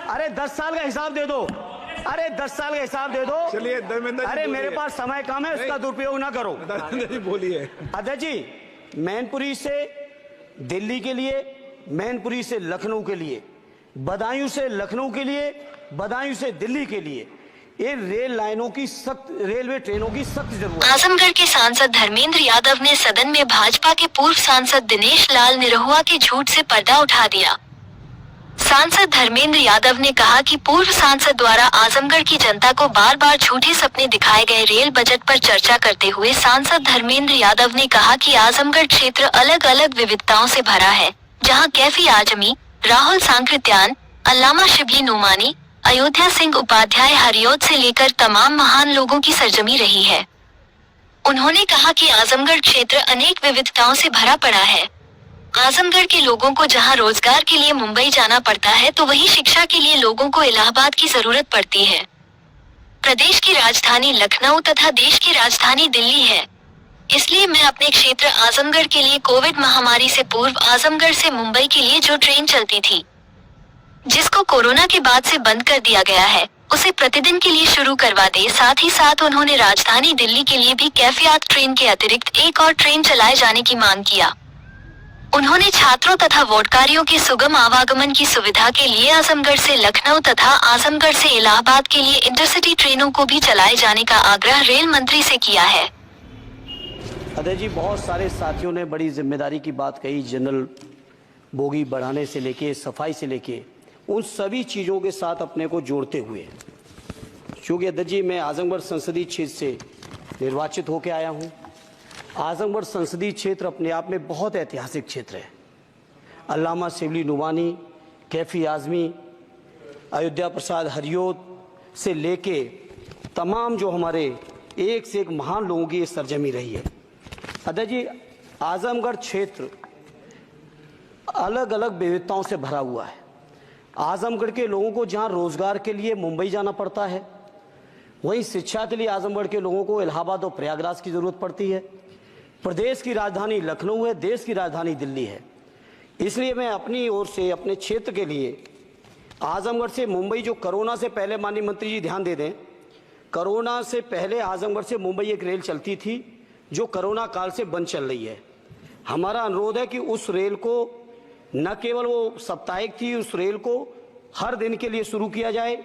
अरे 10 साल का हिसाब दे दो, अरे 10 साल का हिसाब दे दो। चलिए धर्मेंद्र जी, अरे मेरे पास समय कम है, उसका दुरुपयोग ना करो। धर्मेंद्र जी बोलिए। अध्यक्ष जी, मैनपुरी से दिल्ली के लिए, मैनपुरी से लखनऊ के लिए, बदायूं से लखनऊ के लिए, बदायूं से दिल्ली के लिए ये रेल लाइनों की सख्त, रेलवे ट्रेनों की सख्त जरूरत है। आजमगढ़ के सांसद धर्मेंद्र यादव ने सदन में भाजपा के पूर्व सांसद दिनेश लाल निरहुआ के झूठ से पर्दा उठा दिया। सांसद धर्मेंद्र यादव ने कहा कि पूर्व सांसद द्वारा आजमगढ़ की जनता को बार बार झूठे सपने दिखाए गए। रेल बजट पर चर्चा करते हुए सांसद धर्मेंद्र यादव ने कहा कि आजमगढ़ क्षेत्र अलग अलग विविधताओं से भरा है, जहां कैफी आजमी, राहुल सांकृत्यान, अल्लामा शिबली नोमानी, अयोध्या सिंह उपाध्याय, हरियौत से लेकर तमाम महान लोगों की सरजमी रही है। उन्होंने कहा कि आजमगढ़ क्षेत्र अनेक विविधताओं से भरा पड़ा है। आजमगढ़ के लोगों को जहां रोजगार के लिए मुंबई जाना पड़ता है, तो वहीं शिक्षा के लिए लोगों को इलाहाबाद की जरूरत पड़ती है। प्रदेश की राजधानी लखनऊ तथा देश की राजधानी दिल्ली है, इसलिए मैं अपने क्षेत्र आजमगढ़ के लिए कोविड महामारी से पूर्व आजमगढ़ से मुंबई के लिए जो ट्रेन चलती थी, जिसको कोरोना के बाद से बंद कर दिया गया है, उसे प्रतिदिन के लिए शुरू करवा दे। साथ ही साथ उन्होंने राजधानी दिल्ली के लिए भी कैफियत ट्रेन के अतिरिक्त एक और ट्रेन चलाए जाने की मांग किया। उन्होंने छात्रों तथा वोटकारियों के सुगम आवागमन की सुविधा के लिए आजमगढ़ से लखनऊ तथा आजमगढ़ से इलाहाबाद के लिए इंटरसिटी ट्रेनों को भी चलाए जाने का आग्रह रेल मंत्री से किया है। अध्यक्ष जी, बहुत सारे साथियों ने बड़ी जिम्मेदारी की बात कही, जनरल बोगी बढ़ाने से लेके, सफाई से लेके, उन सभी चीज़ों के साथ अपने को जोड़ते हुए, क्योंकि अध्यक्ष जी मैं आजमगढ़ संसदीय क्षेत्र से निर्वाचित होकर आया हूं। आजमगढ़ संसदीय क्षेत्र अपने आप में बहुत ऐतिहासिक क्षेत्र है। अल्लामा शिबली नुमानी, कैफी आजमी, अयोध्या प्रसाद हरियौत से लेके तमाम जो हमारे एक से एक महान लोगों की ये सरजमी रही है। अध्यक्ष जी, आजमगढ़ क्षेत्र अलग अलग विविधताओं से भरा हुआ है। आजमगढ़ के लोगों को जहां रोजगार के लिए मुंबई जाना पड़ता है, वहीं शिक्षा के लिए आजमगढ़ के लोगों को इलाहाबाद और प्रयागराज की जरूरत पड़ती है। प्रदेश की राजधानी लखनऊ है, देश की राजधानी दिल्ली है। इसलिए मैं अपनी ओर से अपने क्षेत्र के लिए आजमगढ़ से मुंबई, जो कोरोना से पहले, माननीय मंत्री जी ध्यान दे दें, कोरोना से पहले आजमगढ़ से मुंबई एक रेल चलती थी, जो कोरोना काल से बंद चल रही है। हमारा अनुरोध है कि उस रेल को न केवल वो साप्ताहिक थी, उस रेल को हर दिन के लिए शुरू किया जाए,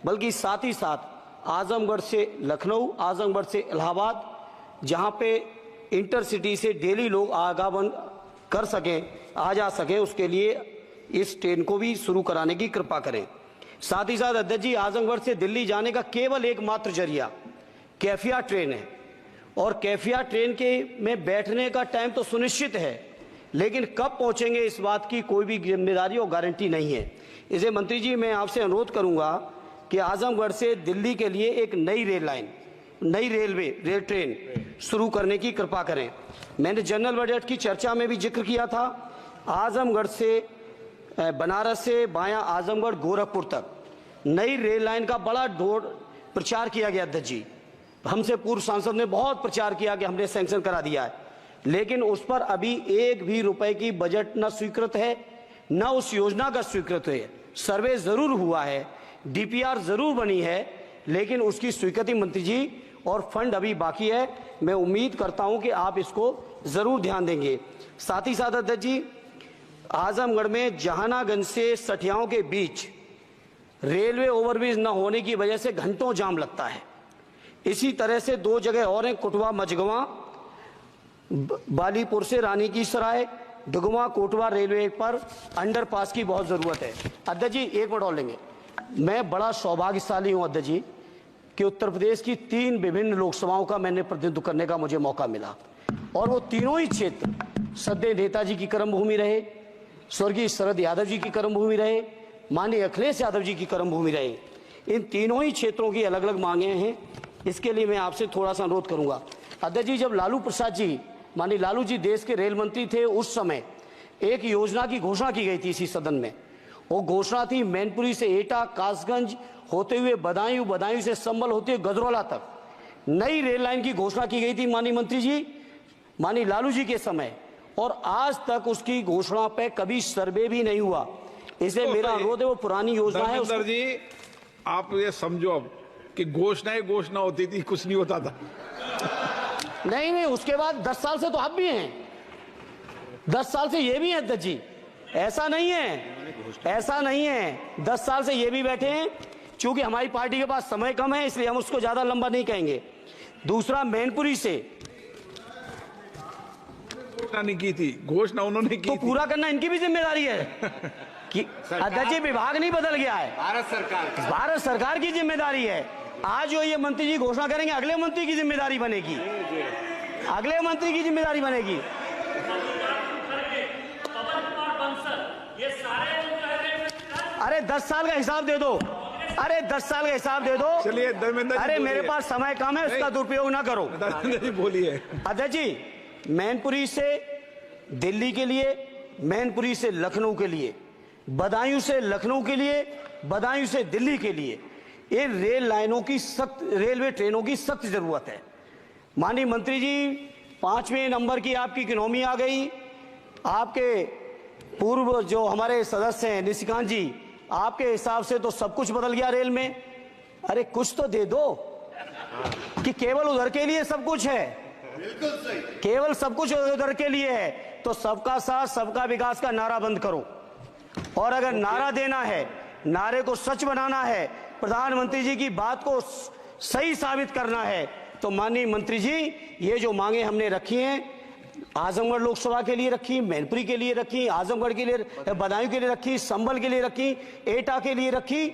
बल्कि साथ ही साथ आजमगढ़ से लखनऊ, आजमगढ़ से इलाहाबाद, जहां पे इंटरसिटी से डेली लोग आवागमन कर सकें, आ जा सकें, उसके लिए इस ट्रेन को भी शुरू कराने की कृपा करें। साथ ही साथ अध्यक्ष जी, आजमगढ़ से दिल्ली जाने का केवल एकमात्र जरिया कैफिया ट्रेन है, और कैफिया ट्रेन के में बैठने का टाइम तो सुनिश्चित है, लेकिन कब पहुंचेंगे इस बात की कोई भी जिम्मेदारी और गारंटी नहीं है। इसे मंत्री जी मैं आपसे अनुरोध करूंगा कि आजमगढ़ से दिल्ली के लिए एक नई रेल लाइन, नई रेल ट्रेन शुरू करने की कृपा करें। मैंने जनरल बजट की चर्चा में भी जिक्र किया था, आजमगढ़ से बनारस से बायां आजमगढ़ गोरखपुर तक नई रेल लाइन का बड़ा प्रचार किया गया। अध्यक्ष जी, हमसे पूर्व सांसद ने बहुत प्रचार किया कि हमने सैंक्शन करा दिया है, लेकिन उस पर अभी एक भी रुपए की बजट न स्वीकृत है, न उस योजना का स्वीकृत है। सर्वे जरूर हुआ है, डीपीआर जरूर बनी है, लेकिन उसकी स्वीकृति मंत्री जी और फंड अभी बाकी है। मैं उम्मीद करता हूं कि आप इसको जरूर ध्यान देंगे। साथ ही साथ अध्यक्ष जी, आजमगढ़ में जहानागंज से सठियाओं के बीच रेलवे ओवरब्रिज न होने की वजह से घंटों जाम लगता है। इसी तरह से दो जगह और हैं, कुटवा मझगवा, बालीपुर से रानी की सराय, डुगवा कोटवा रेलवे पर अंडरपास की बहुत जरूरत है। अध्यक्ष जी एक मिनट और लेंगे। मैं बड़ा सौभाग्यशाली हूं अध्यक्ष जी कि उत्तर प्रदेश की 3 विभिन्न लोकसभाओं का मैंने प्रतिनिधित्व करने का मुझे मौका मिला, और वो तीनों ही क्षेत्र सदैव नेताजी की कर्मभूमि रहे, स्वर्गीय शरद यादव जी की कर्मभूमि रहे, माननीय अखिलेश यादव जी की कर्मभूमि रहे। इन तीनों ही क्षेत्रों की अलग अलग मांगे हैं। इसके लिए मैं आपसे थोड़ा सा अनुरोध करूंगा। अध्यक्ष जी, जब लालू प्रसाद जी, माननीय लालू जी देश के रेल मंत्री थे, उस समय एक योजना की घोषणा की गई थी इसी सदन में। वो घोषणा थी मैनपुरी से एटा, कासगंज होते हुए बदायूं, बदायूं से संभल होते हुए गजरौला तक नई रेल लाइन की घोषणा की गई थी माननीय मंत्री जी, माननीय लालू जी के समय, और आज तक उसकी घोषणा पे कभी सर्वे भी नहीं हुआ। इसलिए मेरा अनुरोध है वो पुरानी योजना है धर्मेंद्र जी, आप ये समझो अब कि घोषणा होती थी, कुछ नहीं होता था। नहीं, उसके बाद 10 साल से तो आप भी हैं, 10 साल से ये भी हैं अध्यक्ष जी, ऐसा नहीं है 10 साल से ये भी बैठे हैं। चूंकि हमारी पार्टी के पास समय कम है इसलिए हम उसको ज्यादा लंबा नहीं कहेंगे। दूसरा, मैनपुरी से घोषणा नहीं की थी, घोषणा उन्होंने की तो थी। पूरा करना इनकी भी जिम्मेदारी है कि अध्यक्ष जी विभाग नहीं बदल गया है, भारत सरकार की जिम्मेदारी है। आज जो ये मंत्री जी घोषणा करेंगे अगले मंत्री की जिम्मेदारी बनेगी, अरे 10 साल का हिसाब दे दो, चलिए धर्मेंद्र जी, अरे मेरे पास समय कम है, उसका दुरुपयोग ना करो। धर्मेंद्र जी बोलिए। अध्यक्ष जी, मैनपुरी से दिल्ली के लिए, मैनपुरी से लखनऊ के लिए, बदायूं से लखनऊ के लिए, बदायूं से दिल्ली के लिए इन रेल लाइनों की सख्त, रेलवे ट्रेनों की सख्त जरूरत है। माननीय मंत्री जी, 5वें नंबर की आपकी इकोनॉमी आ गई। आपके पूर्व जो हमारे सदस्य हैं निशिकांत जी, आपके हिसाब से तो सब कुछ बदल गया रेल में। अरे कुछ तो दे दो कि केवल उधर के लिए सब कुछ है, केवल सब कुछ उधर के लिए है। तो सबका साथ सबका विकास का नारा बंद करो, और अगर नारा देना है, नारे को सच बनाना है, प्रधानमंत्री जी की बात को सही साबित करना है, तो माननीय मंत्री जी ये जो मांगे हमने रखी हैं, आजमगढ़ लोकसभा के लिए रखी, मैनपुरी के लिए रखी, आजमगढ़ के लिए, बदायूं के लिए रखी, संभल के लिए रखी, एटा के लिए रखी,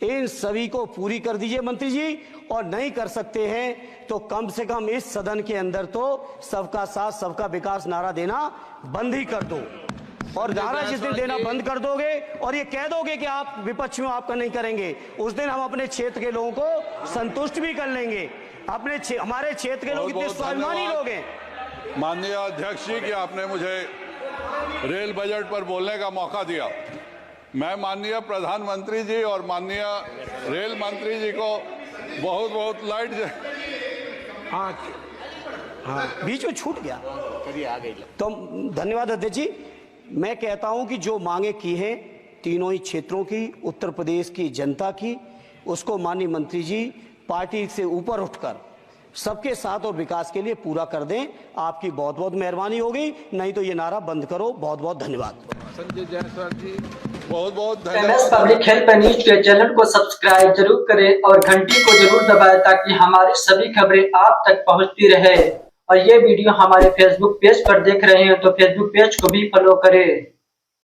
इन सभी को पूरी कर दीजिए मंत्री जी। और नहीं कर सकते हैं तो कम से कम इस सदन के अंदर तो सबका साथ सबका विकास नारा देना बंद ही कर दो। और नारा जिस दिन देना बंद कर दोगे और ये कह दोगे कि आप विपक्ष में आपका नहीं करेंगे, उस दिन हम अपने क्षेत्र के लोगों को संतुष्ट भी कर लेंगे। हमारे क्षेत्र के लोग इतने स्वाभिमानी लोग हैं। माननीय अध्यक्ष जी कि आपने मुझे रेल बजट पर बोलने का मौका दिया। मैं माननीय प्रधानमंत्री जी और माननीय रेल मंत्री जी को बहुत बहुत लाइट बीच में छूट गया, आ गई। तो धन्यवाद अध्यक्ष जी। मैं कहता हूं कि जो मांगे की हैं तीनों ही क्षेत्रों की, उत्तर प्रदेश की जनता की, उसको माननीय मंत्री जी पार्टी से ऊपर उठकर सबके साथ और विकास के लिए पूरा कर दें। आपकी बहुत बहुत मेहरबानी होगी, नहीं तो ये नारा बंद करो। बहुत बहुत धन्यवाद। संजय जायसवाल जी, बहुत बहुत MS पब्लिक हेल्प न्यूज के चैनल को सब्सक्राइब जरूर करें और घंटी को जरूर दबाएं ताकि हमारी सभी खबरें आप तक पहुंचती रहे। और ये वीडियो हमारे फेसबुक पेज पर देख रहे हैं तो फेसबुक पेज को भी फॉलो करें।